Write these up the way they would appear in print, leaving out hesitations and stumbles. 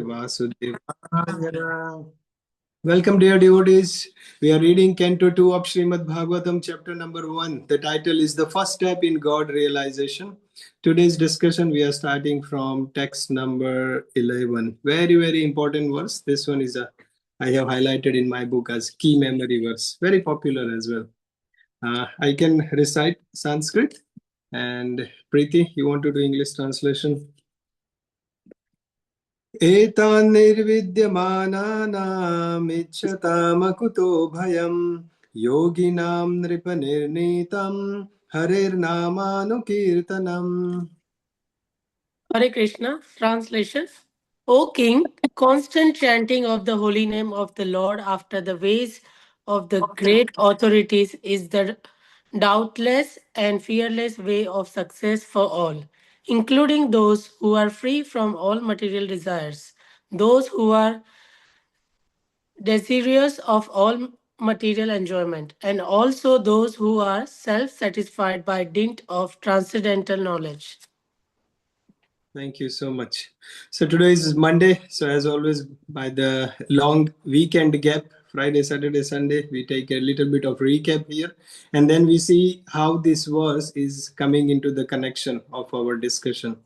Vasudevaya. Welcome, dear devotees. We are reading Canto 2 of Srimad Bhagavatam, chapter number 1. The title is The First Step in God Realization. Today's discussion, we are starting from text number 11. Very, very important verse. This one is I have highlighted in my book as key memory verse. Very popular as well. I can recite Sanskrit. And Preeti, you want to do English translation? एतान् निर्विद्यमानानामिच्छतामकुतो भयम् योगिनां नृपनिर्णीतं हरेर्नामानुकीर्तनम्. Hare Krishna, translation. O King, constant chanting of the holy name of the Lord after the ways of the great authorities is the doubtless and fearless way of success for all, including those who are free from all material desires, those who are desirous of all material enjoyment, and also those who are self satisfied by dint of transcendental knowledge. Thank you so much. So today is Monday. So as always, by the long weekend gap, Friday, Saturday, Sunday, we take a little bit of recap here. And then we see how this verse is coming into the connection of our discussion.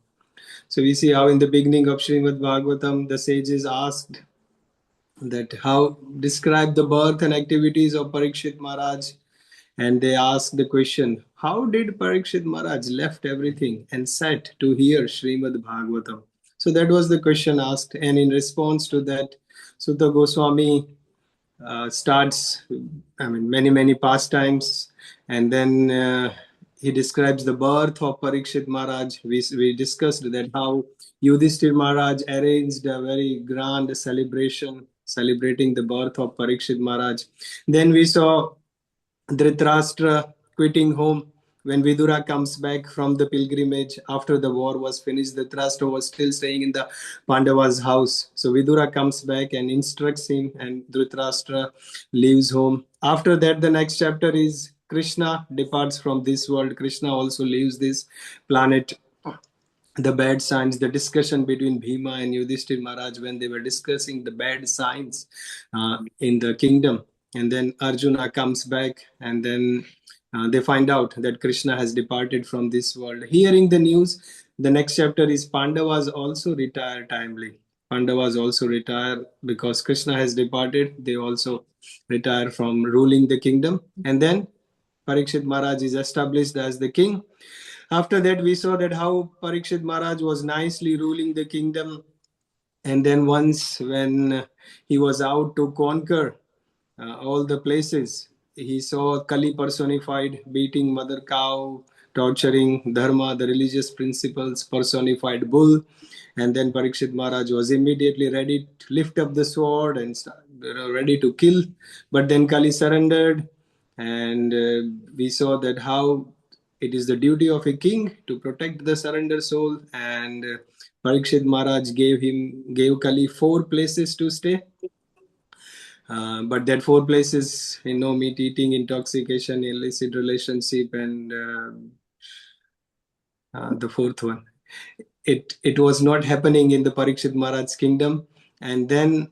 So we see how in the beginning of Srimad Bhagavatam, the sages asked that how describe the birth and activities of Parikshit Maharaj. And they asked the question, how did Parikshit Maharaj left everything and sat to hear Srimad Bhagavatam? So that was the question asked. And in response to that, Sukadeva Gosvami starts, many pastimes. And then he describes the birth of Parikshit Maharaj. We discussed that how Yudhishthir Maharaj arranged a very grand celebration celebrating the birth of Parikshit Maharaj. Then we saw Dhritarashtra quitting home when Vidura comes back from the pilgrimage after the war was finished. Dhritarashtra was still staying in the Pandavas' house. So Vidura comes back and instructs him, and Dhritarashtra leaves home. After that, the next chapter is Krishna departs from this world. Krishna also leaves this planet. The bad signs, the discussion between Bhima and Yudhishthir Maharaj when they were discussing the bad signs in the kingdom. And then Arjuna comes back, and then they find out that Krishna has departed from this world. Hearing the news, the next chapter is Pandavas also retire timely. Pandavas also retire because Krishna has departed. They also retire from ruling the kingdom. And then Parikshit Maharaj is established as the king. After that, we saw that how Parikshit Maharaj was nicely ruling the kingdom. And then once when he was out to conquer all the places, he saw Kali personified, beating mother cow, torturing Dharma, the religious principles, personified bull. And then Parikshit Maharaj was immediately ready to lift up the sword and ready to kill. But then Kali surrendered. And we saw that how it is the duty of a king to protect the surrendered soul. And Parikshit Maharaj gave Kali 4 places to stay. But that 4 places, meat eating, intoxication, illicit relationship, and the 4th one. It was not happening in the Parikshit Maharaj's kingdom. And then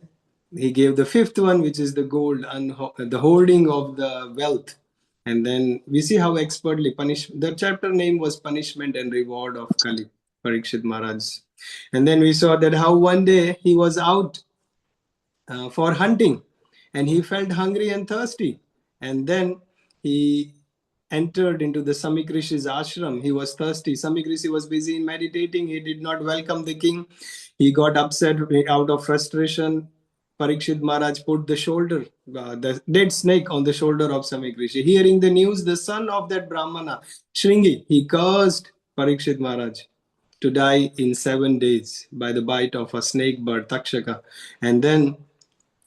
he gave the 5th one, which is the gold, the hoarding of the wealth. And then we see how expertly the chapter name was Punishment and Reward of Kali, Parikshit Maharaj. And then we saw that how one day he was out for hunting, and he felt hungry and thirsty. And then he entered into the Samik Rishi's ashram. He was thirsty. Samik Rishi was busy in meditating. He did not welcome the king. He got upset out of frustration. Parikshit Maharaj put the dead snake on the shoulder of Samik Rishi. Hearing the news, the son of that Brahmana, Shringi, he cursed Parikshit Maharaj to die in 7 days by the bite of a snake bird, Takshaka. And then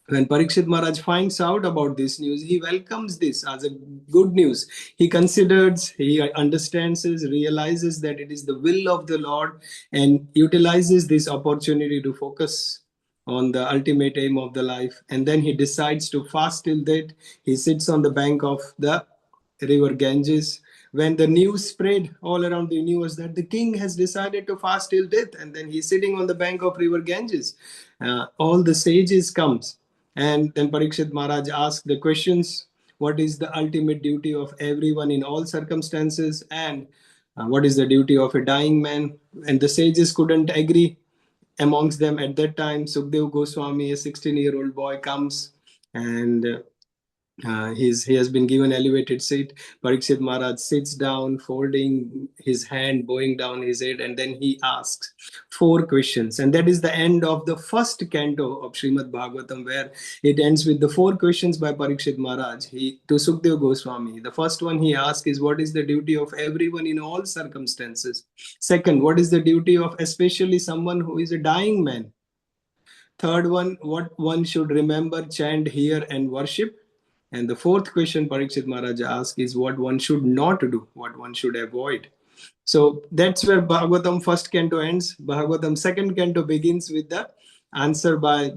when Parikshit Maharaj finds out about this news, he welcomes this as a good news. He understands, realizes that it is the will of the Lord, and utilizes this opportunity to focus on the ultimate aim of the life. And then he decides to fast till that. He sits on the bank of the river Ganges when the news spread all around the universe that the king has decided to fast till death, and then he's sitting on the bank of river Ganges, all the sages comes, and then Parikshit Maharaj asked the questions, what is the ultimate duty of everyone in all circumstances, and what is the duty of a dying man? And the sages couldn't agree. Amongst them at that time, Sukadeva Goswami, a 16-year-old boy, comes, and he has been given elevated seat. Parikshit Maharaj sits down, folding his hand, bowing down his head, and then he asks 4 questions. And that is the end of the first canto of Srimad Bhagavatam, where it ends with the 4 questions by Parikshit Maharaj to Sukadeva Goswami. The first one he asks is, what is the duty of everyone in all circumstances? Second, what is the duty of especially someone who is a dying man? Third one, what one should remember, chant, hear, and worship. And the fourth question Parikshit Maharaj asks is what one should not do, what one should avoid. So that's where Bhagavatam first canto ends. Bhagavatam second canto begins with the answer by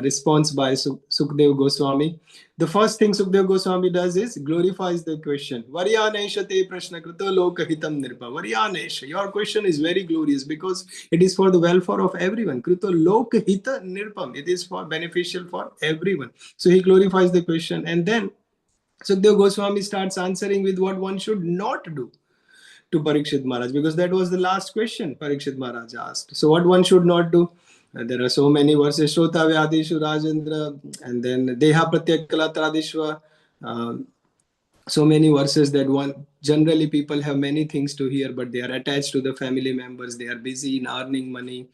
response by Sukadeva Goswami. The first thing Sukadeva Goswami does is glorifies the question. Varyanesha te prashna krito lokahitam nirpa. Varyanesha, your question is very glorious because it is for the welfare of everyone. Krito lokahita nirpam. It is for beneficial for everyone. So he glorifies the question, and then Sukadeva Goswami starts answering with what one should not do to Parikshit Maharaj, because that was the last question Parikshit Maharaj asked. So what one should not do? There are so many verses. Shrotavya Adishu Rajendra, and then Deha Pratyakala Tradishva. So many verses that one generally people have many things to hear, but they are attached to the family members. They are busy in earning money.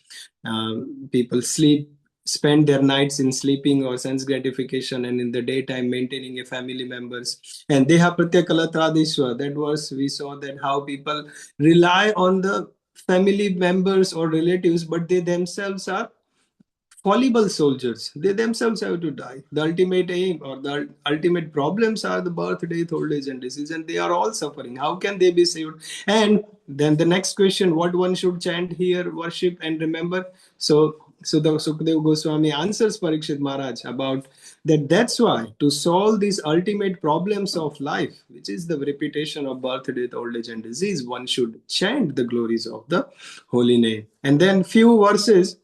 People spend their nights in sleeping or sense gratification, and in the daytime maintaining a family members. And Deha Pratyakala Tradishva, that was, we saw that how people rely on the family members or relatives, but they themselves are fallible soldiers. They themselves have to die. The ultimate aim or the ultimate problems are the birth, death, old age, and disease, and they are all suffering. How can they be saved? And then the next question, what one should chant, hear, worship, and remember? So the Sukadeva Goswami answers Parikshit Maharaj about that. That's why to solve these ultimate problems of life, which is the repetition of birth, death, old age, and disease, one should chant the glories of the holy name. And then few verses,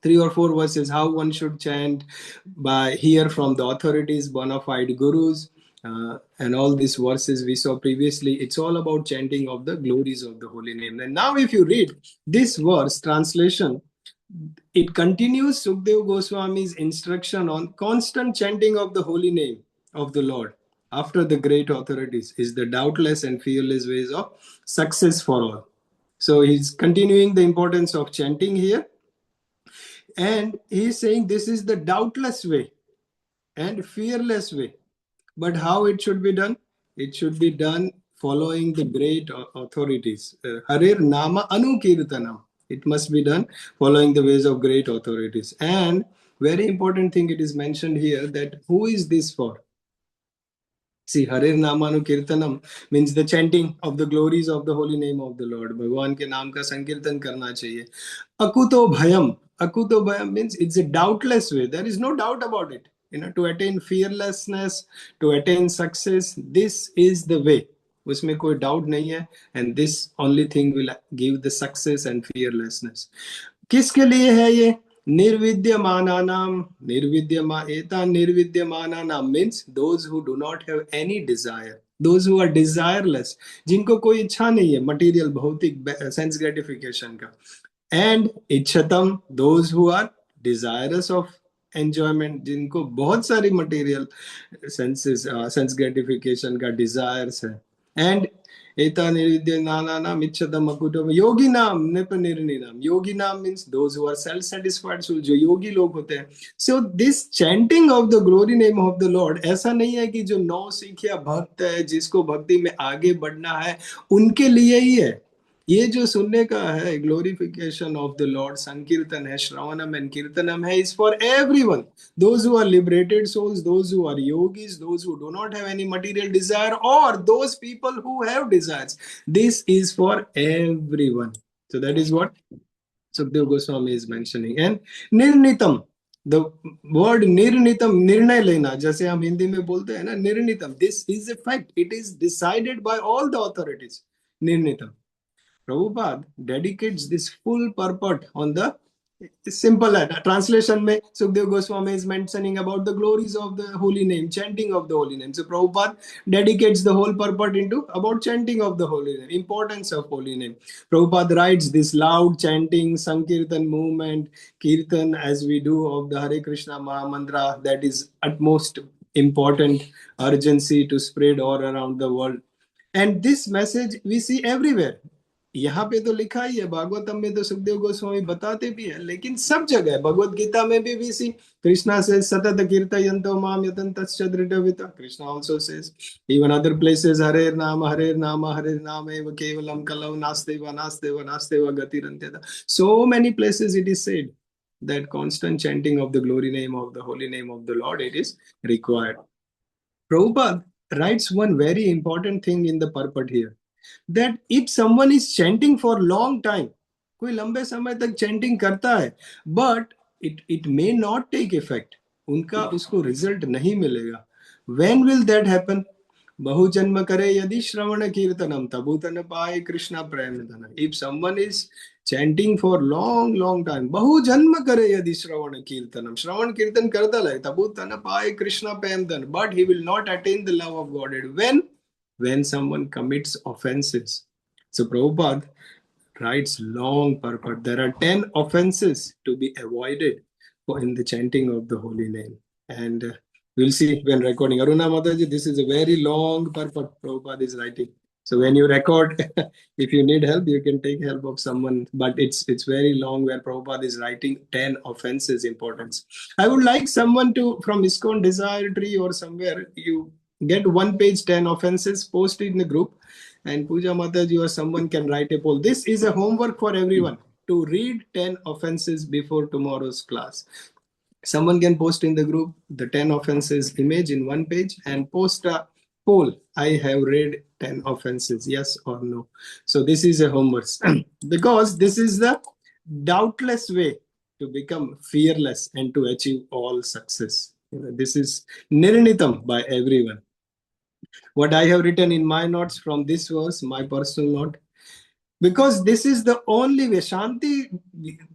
3 or 4 verses, how one should chant, by hear from the authorities, bona fide gurus, and all these verses we saw previously. It's all about chanting of the glories of the holy name. And now if you read this verse translation, it continues Sukadeva Goswami's instruction on constant chanting of the holy name of the Lord after the great authorities is the doubtless and fearless ways of success for all. So he's continuing the importance of chanting here. And he's saying this is the doubtless way and fearless way. But how it should be done? It should be done following the great authorities. Harer, nāma, kīrtayanto. It must be done following the ways of great authorities. And very important thing, it is mentioned here that who is this for? See, Harer Namanu Kirtanam means the chanting of the glories of the holy name of the Lord. Bhagwan ke naam ka sankirtan karna chahiye. Akuto bhayam. Akuto bhayam means it's a doubtless way. There is no doubt about it. To attain fearlessness, to attain success, this is the way. उसमें कोई doubt नहीं है. And this only thing will give the success and fearlessness. किसके लिए है ये? Nirvidyamānānām, nirvidyamānānām means those who do not have any desire, those who are desireless, जिनको कोई इच्छा नहीं है material भौतिक sense gratification का. And इच्छतम, those who are desirous of enjoyment, जिनको बहुत सारी material senses, sense gratification का desires है. And Eta nirvidya nānānām ichchatam akutam. Yoginām nipanirninām. Yoginām means those who are self-satisfied, so जो योगी लोग होते हैं. So this chanting of the glory name of the Lord, ऐसा नहीं है कि जो 9 सीखिया भक्त है, जिसको भक्ति में आगे बढ़ना है, उनके लिए ही है. ये जो सुनने का है, glorification of the Lord, संकीर्तन है, श्रवणम and कीर्तनम है, is for everyone. Those who are liberated souls, those who are yogis, those who do not have any material desire, or those people who have desires. This is for everyone. So that is what Sukadeva Goswami is mentioning. And nirnitam, The word nirnitam, निर्णय लेना, जैसे हम हिंदी में बोलते हैं ना निर्णितम, this is a fact. It is decided by all the authorities. Nirnitam. Prabhupada dedicates this full purport on the simple translation. Mein Sukadeva Goswami is mentioning about the glories of the holy name, chanting of the holy name. So Prabhupada dedicates the whole purport into about chanting of the holy name, importance of holy name. Prabhupada writes this loud chanting, Sankirtan movement, Kirtan as we do of the Hare Krishna Maha Mantra, that is utmost important urgency to spread all around the world. And this message we see everywhere. यहाँ पे तो लिखा ही है, भागवतम में तो सुखदेव गोस्वामी बताते भी है, लेकिन सब जगह भगवत गीता में भी we see Krishna says सतत कीर्तयन्तो माम यतन्तश्च दृढव्रता. Krishna also says, even other places, harer nāma harer nāmaiva kevalam kalau nāsty gatir. So many places it is said that constant chanting of the glory name of the holy name of the Lord, it is required. Prabhupada writes one very important thing in the purport here, that if someone is chanting for long time, कोई लंबे समय तक chanting करता है, but it may not take effect, उनका उसको result नहीं मिलेगा. When will that happen? बहु जन्म करे यदि श्रवण कीर्तनम तबु तन पाए कृष्णा प्रेम धन. If someone is chanting for long time, बहु जन्म करे यदि श्रवण कीर्तनम, श्रवण कीर्तन करता रहे तबु तन पाए कृष्णा प्रेम धन, but he will not attain the love of Godhead. When someone commits offenses. So Prabhupada writes long purport. There are 10 offenses to be avoided in the chanting of the holy name. And we'll see when recording. Aruna Mataji, this is a very long purport Prabhupada is writing. So when you record, if you need help, you can take help of someone. But it's very long, where Prabhupada is writing 10 offenses importance. I would like someone to, from ISKCON Desire Tree or somewhere, you get one page 10 offenses, post it in the group, and Puja Mataji or someone can write a poll. This is a homework for everyone, to read 10 offenses before tomorrow's class. Someone can post in the group the 10 offenses image in one page and post a poll. I have read 10 offenses, yes or no. So this is a homework because this is the doubtless way to become fearless and to achieve all success. This is nirnitam by everyone. What I have written in my notes from this verse, my personal note, because this is the only way. Shanti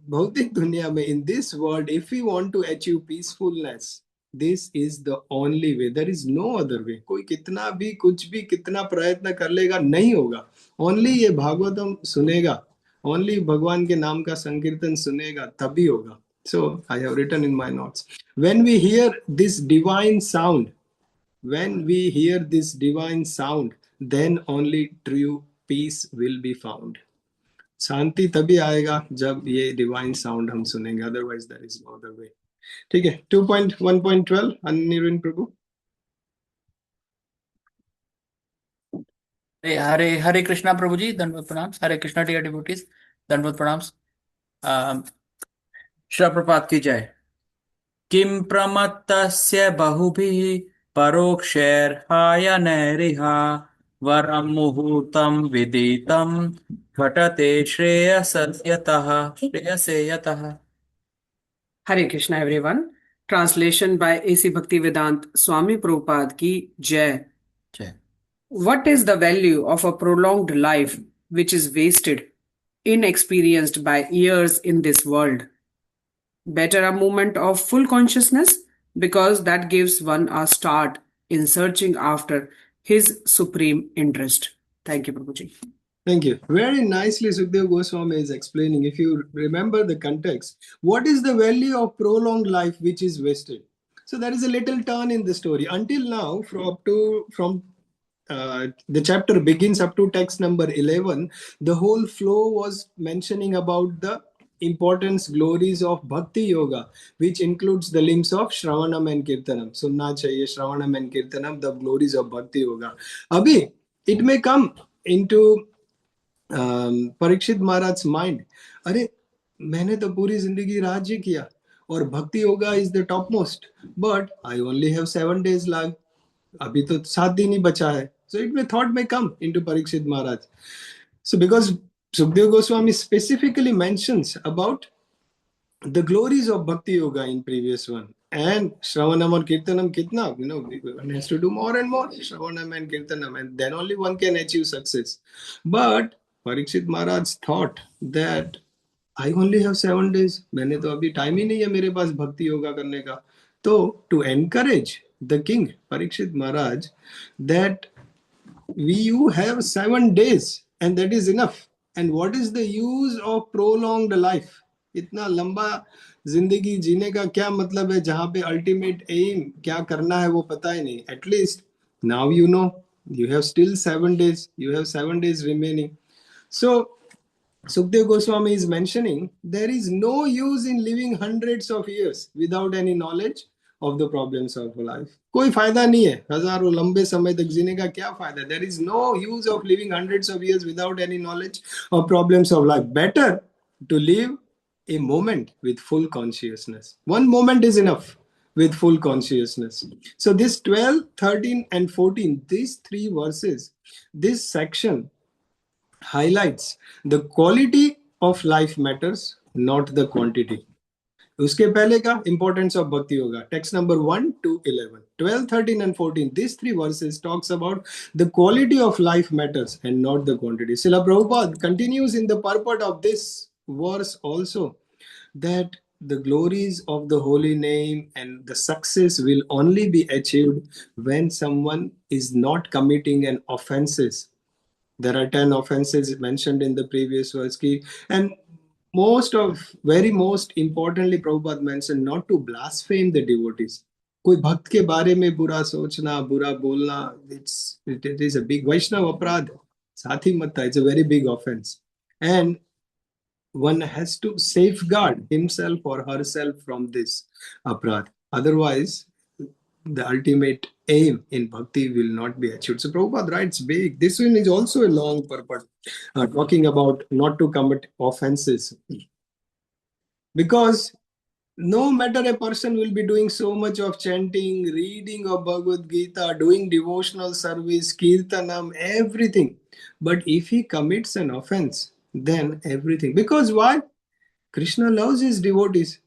bhautik dunya mein, in this world, if we want to achieve peacefulness, this is the only way. There is no other way. कोई कितना भी कुछ भी कितना प्रयत्न कर लेगा नहीं होगा. Only ये भागवतम सुनेगा, only भगवान के नाम का संकीर्तन सुनेगा, तभी होगा. So I have written in my notes, when we hear this divine sound, when we hear this divine sound, then only true peace will be found. शांति तभी आएगा जब ये divine sound हम सुनेंगे, otherwise there is no other way. ठीक है, 2.1.12 Anirvin Prabhu. Hare Krishna Prabhuji, Dandavat Pranams. Hare Krishna dear devotees, Dandavat Pranams. Srila Prabhupada ki jai. Kim pramattasya bahubihi parokshaiर्हायनैरिहा varam muhurtam viditam ghatate shreyaseyataha. Hare Krishna everyone. Translation by AC Bhaktivedanta Swami Prabhupada ki Jai. Jai. What is the value of a prolonged life which is wasted, inexperienced by years in this world? Better a moment of full consciousness, because that gives one a start in searching after his supreme interest. Thank you, Prabhuji. Thank you. Very nicely Sukadeva Goswami is explaining. If you remember the context, what is the value of prolonged life which is wasted? So there is a little turn in the story. Until now, from the chapter begins up to text number 11, the whole flow was mentioning about the importance, glories of Bhakti Yoga, which includes the limbs of Shravanam and Kirtanam. Sunna chahiye Shravanam and Kirtanam, the glories of Bhakti Yoga. Abhi, it may come into Parikshit Maharaj mind, अरे मैंने तो पूरी जिंदगी राज्य किया और भक्ति yoga is the top most, but I only have 7 days life, अभी तो 7 दिन ही बचा है. So it may thought may come into Parikshit Maharaj. So because Sukadeva Goswami specifically mentions about the glories of Bhakti Yoga in previous one. And Shravanam or Kirtanam kitna, one has to do more and more Shravanam and Kirtanam, and then only one can achieve success. But Parikshit Maharaj thought that I only have 7 days. मैंने तो अभी time ही नहीं है मेरे पास भक्ति योगा करने का. So to encourage the king Parikshit Maharaj that you have 7 days and that is enough. And what is the use of prolonged life? इतना लंबा जिंदगी जीने का क्या मतलब है जहां पे अल्टीमेट एम क्या करना है वो पता ही नहीं. At least now you have still 7 days. You have 7 days remaining. So Sukadeva Goswami is mentioning there is no use in living hundreds of years without any knowledge of the problems of life. कोई फायदा नहीं है हजारों लंबे समय तक जीने का क्या फायदा. There is no use of living hundreds of years without any knowledge of problems of life. Better to live a moment with full consciousness. One moment is enough with full consciousness. So this 12, 13 and 14, these 3 verses, this section highlights the quality of life matters, not the quantity. उसके पहले का importance of Bhakti Yoga, text number 1 to 11, 12, 13 and 14, these 3 verses talks about the quality of life matters and not the quantity. Srila Prabhupada continues in the purport of this verse also that the glories of the holy name and the success will only be achieved when someone is not committing an offenses. There are 10 offenses mentioned in the previous verse. And very most importantly, Prabhupada mentioned not to blaspheme the devotees. कोई भक्त के बारे में बुरा सोचना, बुरा बोलना, it is a big Vaishnava अपराध. साथी मत था, it's a very big offense. And one has to safeguard himself or herself from this aparadh. Otherwise, the ultimate aim in bhakti will not be achieved. So Prabhupada writes big. This one is also a long purport, talking about not to commit offenses. Because no matter a person will be doing so much of chanting, reading of Bhagavad Gita, doing devotional service, kirtanam, everything. But if he commits an offense, then everything. Because why? Krishna loves his devotees.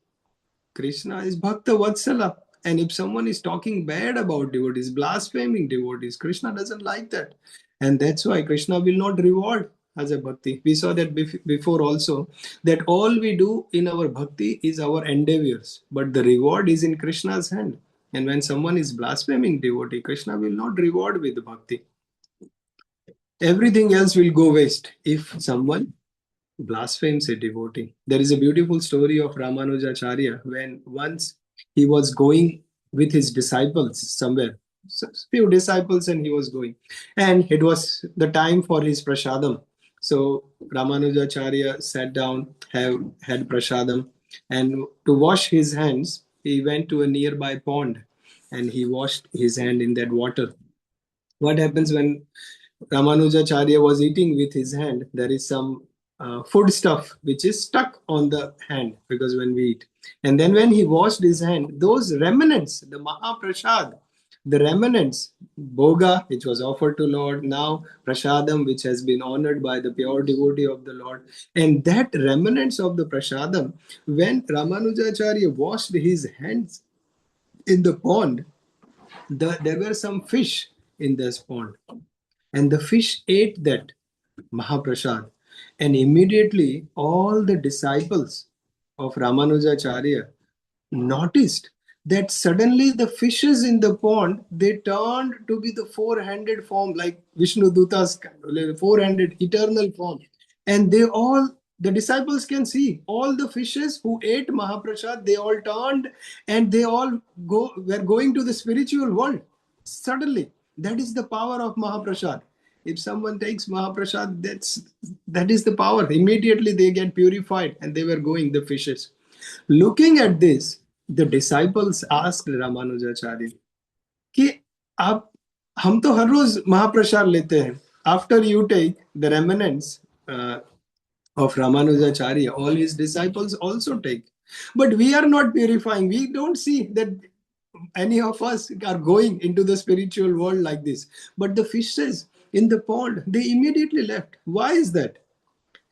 Krishna is Bhakta Vatsala. And if someone is talking bad about devotees, blaspheming devotees, Krishna doesn't like that. And that's why Krishna will not reward as a bhakti. We saw that before also, that all we do in our bhakti is our endeavors, but the reward is in Krishna's hand. And when someone is blaspheming devotee, Krishna will not reward with bhakti. Everything else will go waste if someone blasphemes a devotee. There is a beautiful story of Ramanujacharya when once he was going with his disciples somewhere, few disciples, and he was going, and it was the time for his prasadam. So Ramanujacharya sat down, had prasadam, and to wash his hands, he went to a nearby pond and he washed his hand in that water. What happens when Ramanujacharya was eating with his hand? There is some food stuff which is stuck on the hand because when we eat. And then when he washed his hand, those remnants, the Mahaprasad, the remnants, Bhoga, which was offered to Lord, now Prasadam, which has been honored by the pure devotee of the Lord. And that remnants of the Prasadam, when Ramanujacharya washed his hands in the pond, there were some fish in this pond. And the fish ate that Mahaprasad. And immediately all the disciples of Ramanujacharya noticed that suddenly the fishes in the pond, they turned to be the four-handed form, like Vishnu Duta's four-handed eternal form. And the disciples can see all the fishes who ate Mahaprasad, they all turned and they all were going to the spiritual world. Suddenly, that is the power of Mahaprasad. If someone takes Mahaprasad, that is the power. Immediately they get purified and they were going, the fishes. Looking at this, the disciples asked Ramanujacharya, कि हम तो हर रोज महाप्रसाद लेते हैं. After you take the remnants of Ramanujacharya, all his disciples also take. But we are not purifying. We don't see that any of us are going into the spiritual world like this. But the fishes in the pond, they immediately left. Why is that?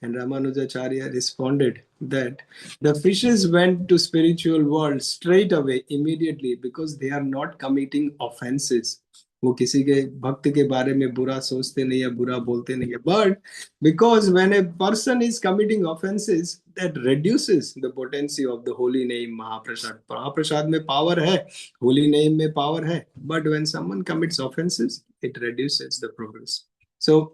And Ramanujacharya responded that the fishes went to spiritual world straight away, immediately, because they are not committing offenses. वो किसी के भक्त के बारे में बुरा सोचते नहीं या बुरा बोलते नहीं है. But because when a person is committing offenses, that reduces the potency of the holy name Mahaprasad. Mahaprasad में power है, holy name में power है. But when someone commits offenses, it reduces the progress. So,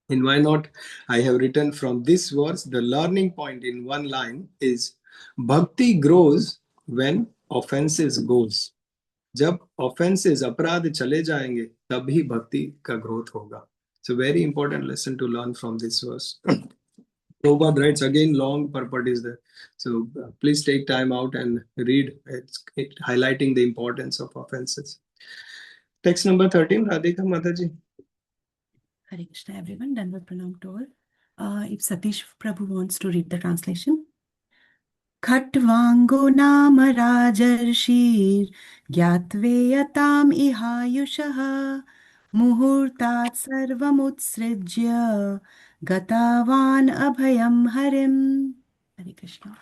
in why not, I have written from this verse, the learning point in one line is bhakti grows when offenses goes. जब offenses, अपराध चले जाएंगे, तभी भक्ति का growth होगा. So very important lesson to learn from this verse. Prabhupada writes again, long purport is there. So please take time out and read. It's highlighting the importance of offenses. Text number 13, Radhika Mataji. Hare Krishna, everyone. Dandavat pranam to all. If Satish Prabhu wants to read the translation. Khatvango nama rajarshir gyatveyatam ihayushaha muhurtat sarvamutsrijya gatavan abhayam harim. Hare Krishna.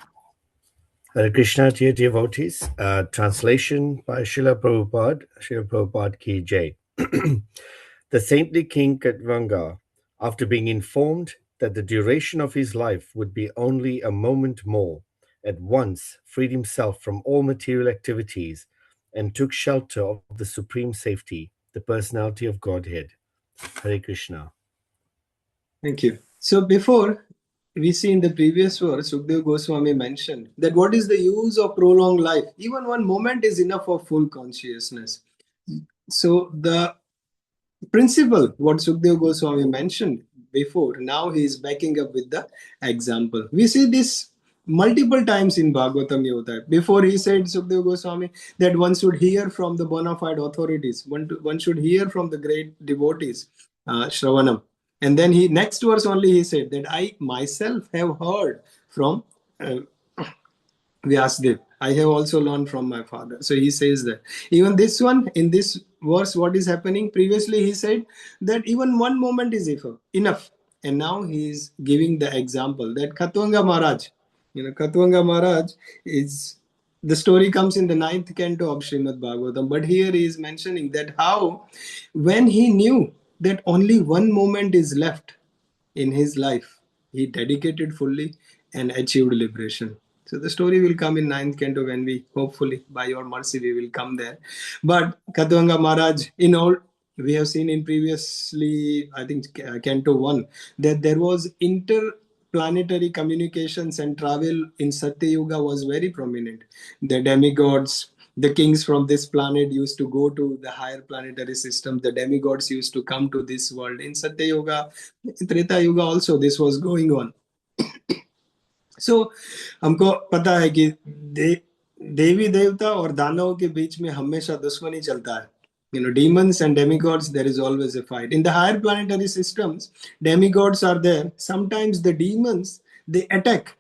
Hare Krishna, dear devotees. Translation by Srila Prabhupada, Srila Prabhupada Ki Jai. The saintly king Khatvanga, after being informed that the duration of his life would be only a moment more, at once freed himself from all material activities and took shelter of the supreme safety, the personality of Godhead. Hare Krishna. Thank you. So before, we see in the previous verse, Sukadeva Gosvami mentioned that what is the use of prolonged life? Even one moment is enough for full consciousness. So the principle, what Sukadeva Goswami mentioned before, now he is backing up with the example. We see this multiple times in Bhagavatam Yota. Before he said, Sukadeva Goswami, that one should hear from the bona fide authorities. One should hear from the great devotees, Shravanam. And then next verse only he said that I myself have heard from Vyasdev. I have also learned from my father. So he says that. Even this one, in this verse, what is happening? Previously he said that even one moment is enough. And now he is giving the example that Khatvanga Maharaj, Khatvanga Maharaj is, the story comes in the 9th canto of Srimad Bhagavatam. But here he is mentioning that how, when he knew that only one moment is left in his life, he dedicated fully and achieved liberation. So the story will come in 9th canto when we, hopefully, by your mercy, we will come there. But Khatvanga Maharaj, in all, we have seen in previously, I think, canto 1, that there was interplanetary communications and travel in Satya Yuga was very prominent. The demigods, the kings from this planet used to go to the higher planetary system. The demigods used to come to this world. In Satya Yuga, Treta Yuga also, this was going on. So, हमको पता है कि देवी देवता और दानवों के बीच में हमेशा दुश्मनी चलता है. Demons and demigods, there is always a fight. In the higher planetary systems, demigods are there. Sometimes the demons, they attack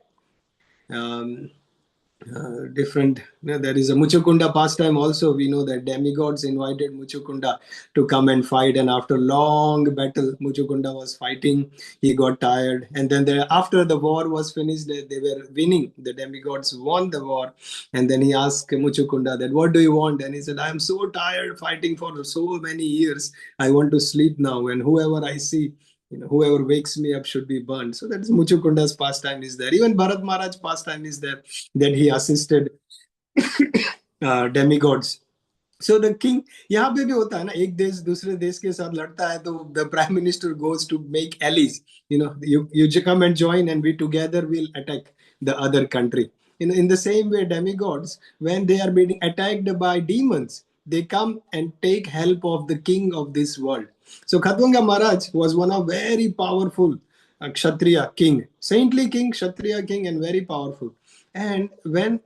different, there is a Muchukunda pastime also. We know that demigods invited Muchukunda to come and fight, and after long battle, Muchukunda was fighting. He got tired, and then after the war was finished, they were winning. The demigods won the war, and then he asked Muchukunda that, what do you want? And he said, I am so tired fighting for so many years. I want to sleep now, and whoever I see, whoever wakes me up should be burned. So that is Muchukunda's pastime is there. Even Bharat Maharaj's pastime is there, that he assisted demigods. So the king, यहाँ पे भी होता है ना, एक देश दूसरे देश के साथ लड़ता है तो the prime minister goes to make allies. You come and join and we together will attack the other country. In the same way, demigods, when they are being attacked by demons, they come and take help of the king of this world. So Khatvanga Maharaj was one of very powerful Kshatriya king, saintly king, Kshatriya king, and very powerful. And when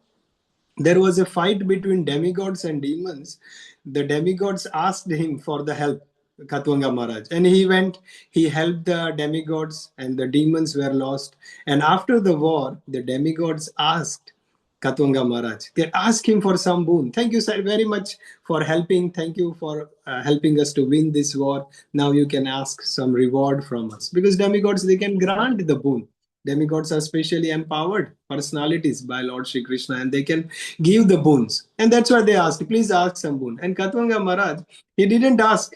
there was a fight between demigods and demons, the demigods asked him for the help, Khatvanga Maharaj. And he went, he helped the demigods, and the demons were lost. And after the war, the demigods asked Khatvanga Maharaj, they asked him for some boon. Thank you, sir, very much for helping. Thank you for helping us to win this war. Now you can ask some reward from us. Because demigods, they can grant the boon. Demigods are specially empowered personalities by Lord Shri Krishna, and they can give the boons. And that's why they asked, please ask some boon. And Katwanga Maharaj, he didn't ask.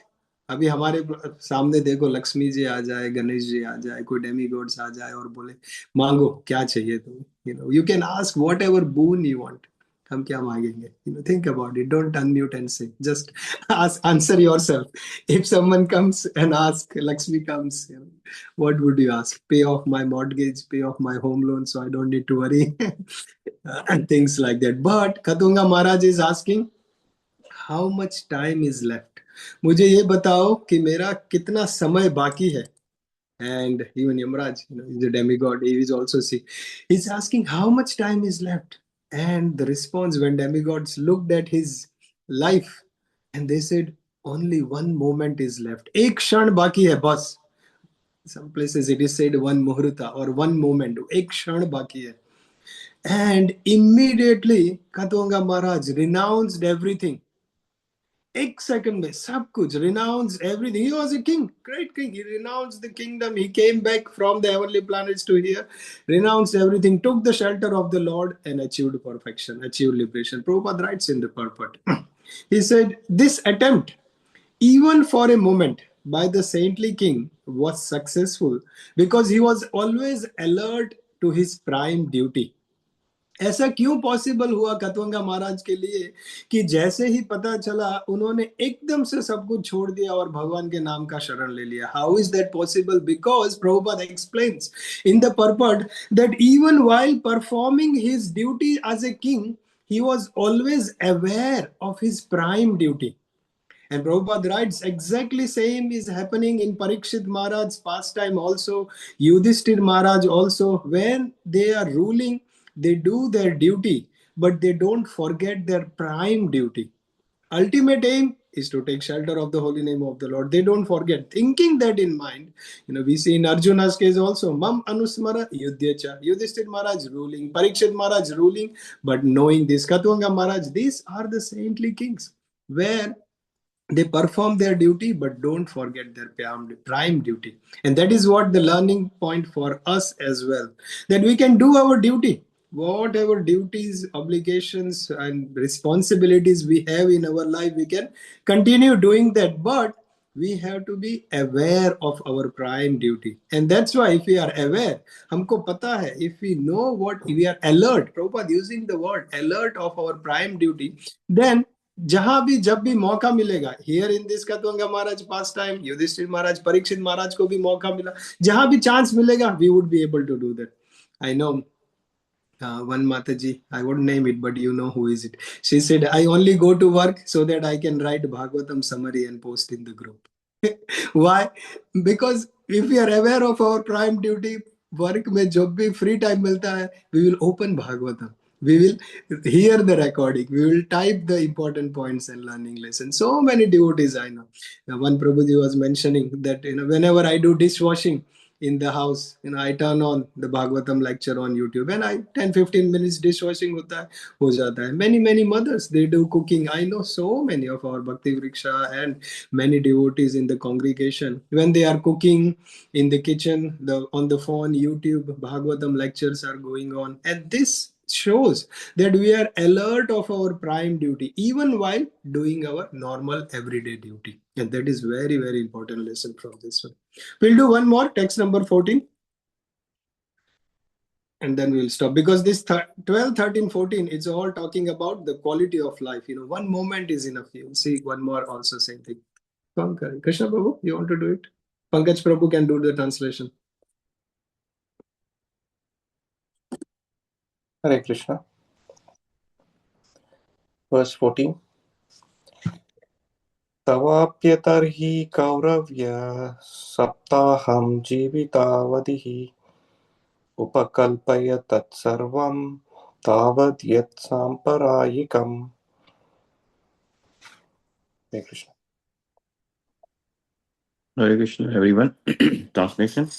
अभी हमारे सामने देखो लक्ष्मी जी आ जाए, गणेश जी आ जाए, कोई demigods आ जाए और बोले मांगो क्या चाहिए तुम, you can ask whatever boon you want. हम क्या मांगेंगे? Think about it. Don't unmute and say. Just ask, answer yourself. If someone comes and asks, Lakshmi comes, what would you ask? Pay off my mortgage, pay off my home loan, so I don't need to worry, and things like that. But Katunga Maharaj is asking, how much time is left? मुझे ये बताओ कि मेरा कितना समय बाकी है. And even Yamraj, he's a demigod, he is also sick. He's asking how much time is left. And the response, when demigods looked at his life, and they said, only one moment is left. Ek kshan baki hai, bas. Some places it is said one muhurta or one moment. Ek kshan baki hai. And immediately, Katunga Maharaj renounced everything. एक second में सब कुछ, renounced everything. He was a king, great king. He renounced the kingdom. He came back from the heavenly planets to here, renounced everything, took the shelter of the Lord, and achieved perfection, achieved liberation. Prabhupada writes in the purport. He said, this attempt, even for a moment, by the saintly king was successful because he was always alert to his prime duty. ऐसा क्यों possible हुआ कतवंगा महाराज के लिए कि जैसे ही पता चला उन्होंने एकदम से सब कुछ छोड़ दिया और भगवान के नाम का शरण ले लिया? How is that possible? Because Prabhupada explains in the purport that even while performing his duty as a king, he was always aware of his prime duty. And Prabhupada writes, exactly same is happening in Parikshit Maharaj's pastime also, Yudhishthir Maharaj also. When they are ruling, they do their duty, but they don't forget their prime duty. Ultimate aim is to take shelter of the holy name of the Lord. They don't forget. Thinking that in mind, we see in Arjuna's case also, Mam Anusmara Yudhyacha. Yudhishthir Maharaj ruling, Parikshit Maharaj ruling, but knowing this, Katvanga Maharaj, these are the saintly kings, where they perform their duty but don't forget their prime duty. And that is what the learning point for us as well, that we can do our duty, whatever duties, obligations and responsibilities we have in our life, we can continue doing that, but we have to be aware of our prime duty. And that's why if we are aware, humko pata hai, if we know what we are alert, Prabhupada using the word alert of our prime duty, then जहां भी जब भी मौका मिलेगा, here in this Khatvanga Maharaj पास time, Yudhishthir Maharaj, Parikshit Maharaj को भी मौका मिला, जहां भी चांस मिलेगा, we would be able to do that. I know one Mataji, I won't name it, but you know who is it. She said, I only go to work so that I can write Bhagavatam summary and post in the group. Why? Because if we are aware of our prime duty, work में जब भी free time मिलता है, we will open Bhagavatam. We will hear the recording. We will type the important points and learning lessons. So many devotees I know. One Prabhuji was mentioning that whenever I do dishwashing in the house, I turn on the Bhagavatam lecture on YouTube, and I 10-15 minutes dishwashing hota hai, ho jata hai. Many mothers, they do cooking. I know so many of our Bhakti Vriksha and many devotees in the congregation, when they are cooking in the kitchen, on the phone, YouTube, Bhagavatam lectures are going on, and this shows that we are alert of our prime duty even while doing our normal everyday duty. And that is very, very important lesson from this one. We'll do one more, text number 14, and then we'll stop, because this 12, 13, 14, it's all talking about the quality of life. One moment is enough. You'll see one more also same thing. Krishna Prabhu, you want to do it? Pankaj Prabhu can do the translation. Hare Krishna. Verse 14. Tavapyatarhi kauravya saptaham jivitavadihi upakalpaya tatsarvam tavad yat samparayikam. Hare Krishna. Hare Krishna, everyone. Translation.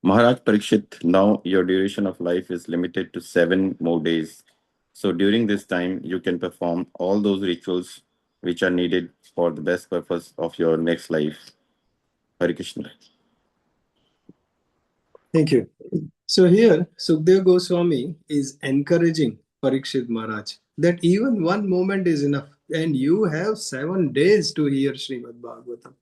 Maharaj Parikshit, now your duration of life is limited to 7 more days. So during this time, you can perform all those rituals which are needed for the best purpose of your next life. Hare Krishna. Thank you. So here, Sukadeva Goswami is encouraging Parikshit Maharaj that even one moment is enough, and you have 7 days to hear Srimad Bhagavatam.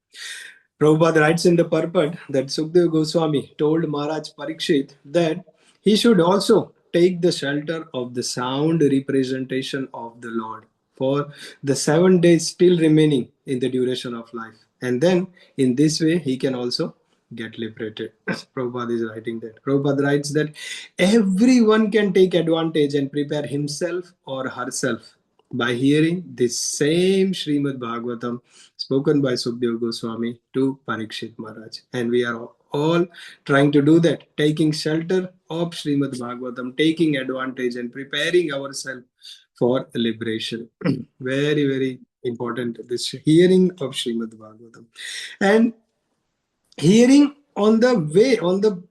Prabhupada writes in the purport that Sukadeva Goswami told Maharaj Parikshit that he should also take the shelter of the sound representation of the Lord for the 7 days still remaining in the duration of life. And then in this way, he can also get liberated. Prabhupada is writing that. Prabhupada writes that everyone can take advantage and prepare himself or herself by hearing this same Srimad Bhagavatam spoken by Sukadeva Goswami to Parikshit Maharaj. And we are all trying to do that, taking shelter of Srimad Bhagavatam, taking advantage and preparing ourselves for liberation. Very, very important, this hearing of Srimad Bhagavatam. And hearing on the way, on the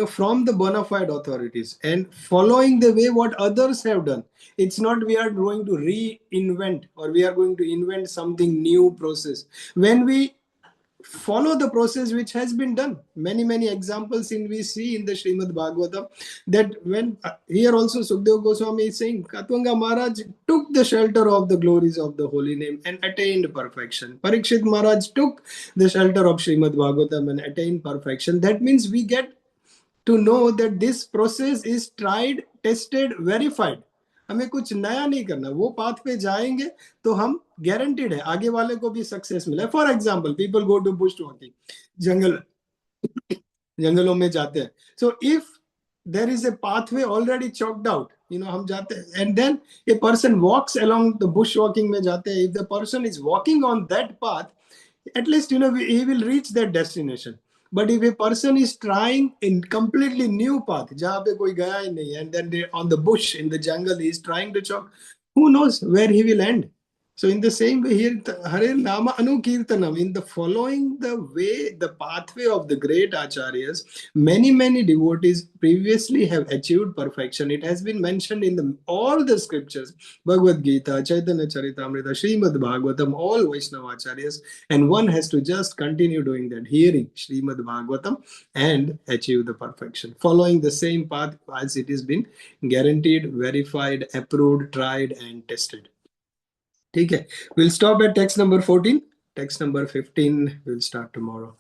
from the bona fide authorities, and following the way what others have done. It's not we are going to reinvent or we are going to invent something new process. When we follow the process which has been done, many examples we see in the Srimad Bhagavatam, that when here also Sukadeva Goswami is saying Katwanga Maharaj took the shelter of the glories of the holy name and attained perfection. Parikshit Maharaj took the shelter of Srimad Bhagavatam and attained perfection. That means we get to know that this process is tried, tested, verified. हमें कुछ नया नहीं करना, वो path पे जाएंगे तो हम गारंटीड है आगे वाले को भी सक्सेस मिले. For example, people go to bush walking, जंगलों में जाते हैं. So if there is a pathway already chalked out, हम जाते हैं and then a person walks along the bush walking में जाते हैं. If the person is walking on that path, at least he will reach that destination. But if a person is trying in completely new path, jahan pe koi gaya hi nahi, and then on the bush in the jungle he is trying to chalk, who knows where he will end. So in the same way here, harer nāma kīrtayanto, in the following the way, the pathway of the great acharyas, many devotees previously have achieved perfection. It has been mentioned in all the scriptures, Bhagavad Gita, Chaitanya Charitamrita, Srimad Bhagavatam, all Vaishnava acharyas, and one has to just continue doing that, hearing Srimad Bhagavatam and achieve the perfection, following the same path as it has been guaranteed, verified, approved, tried and tested. ठीक है, we'll stop at text number 14. Text number 15 will start tomorrow.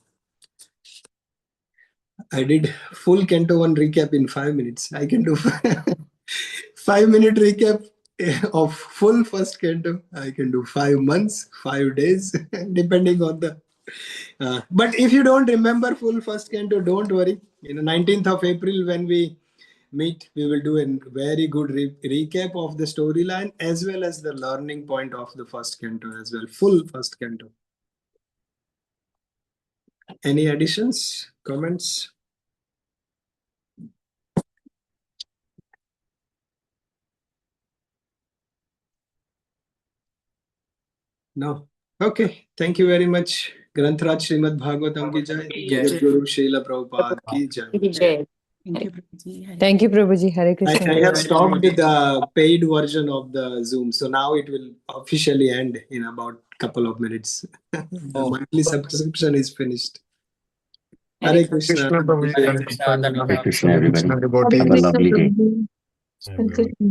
I did full Canto 1 recap in 5 minutes. I can do 5-minute recap of full first Canto. I can do 5 months, 5 days, depending on the... but if you don't remember full first Canto, don't worry. 19th of April when we meet, we will do a very good recap of the storyline as well as the learning point of the first Canto as well, full first Canto. Any additions, comments? No. Okay. Thank you very much. Grantraj Srimad Bhagavatam ki jai. Jagadguru Srila Prabhupada ki jai. Thank you, Prabhuji. Thank you, Prabhuji. Hare Krishna. I have stopped the paid version of the Zoom, so now it will officially end in about a couple of minutes. The monthly subscription is finished. Hare Krishna. Hare Krishna, Hare Krishna, everybody. Have a lovely day. Everyone.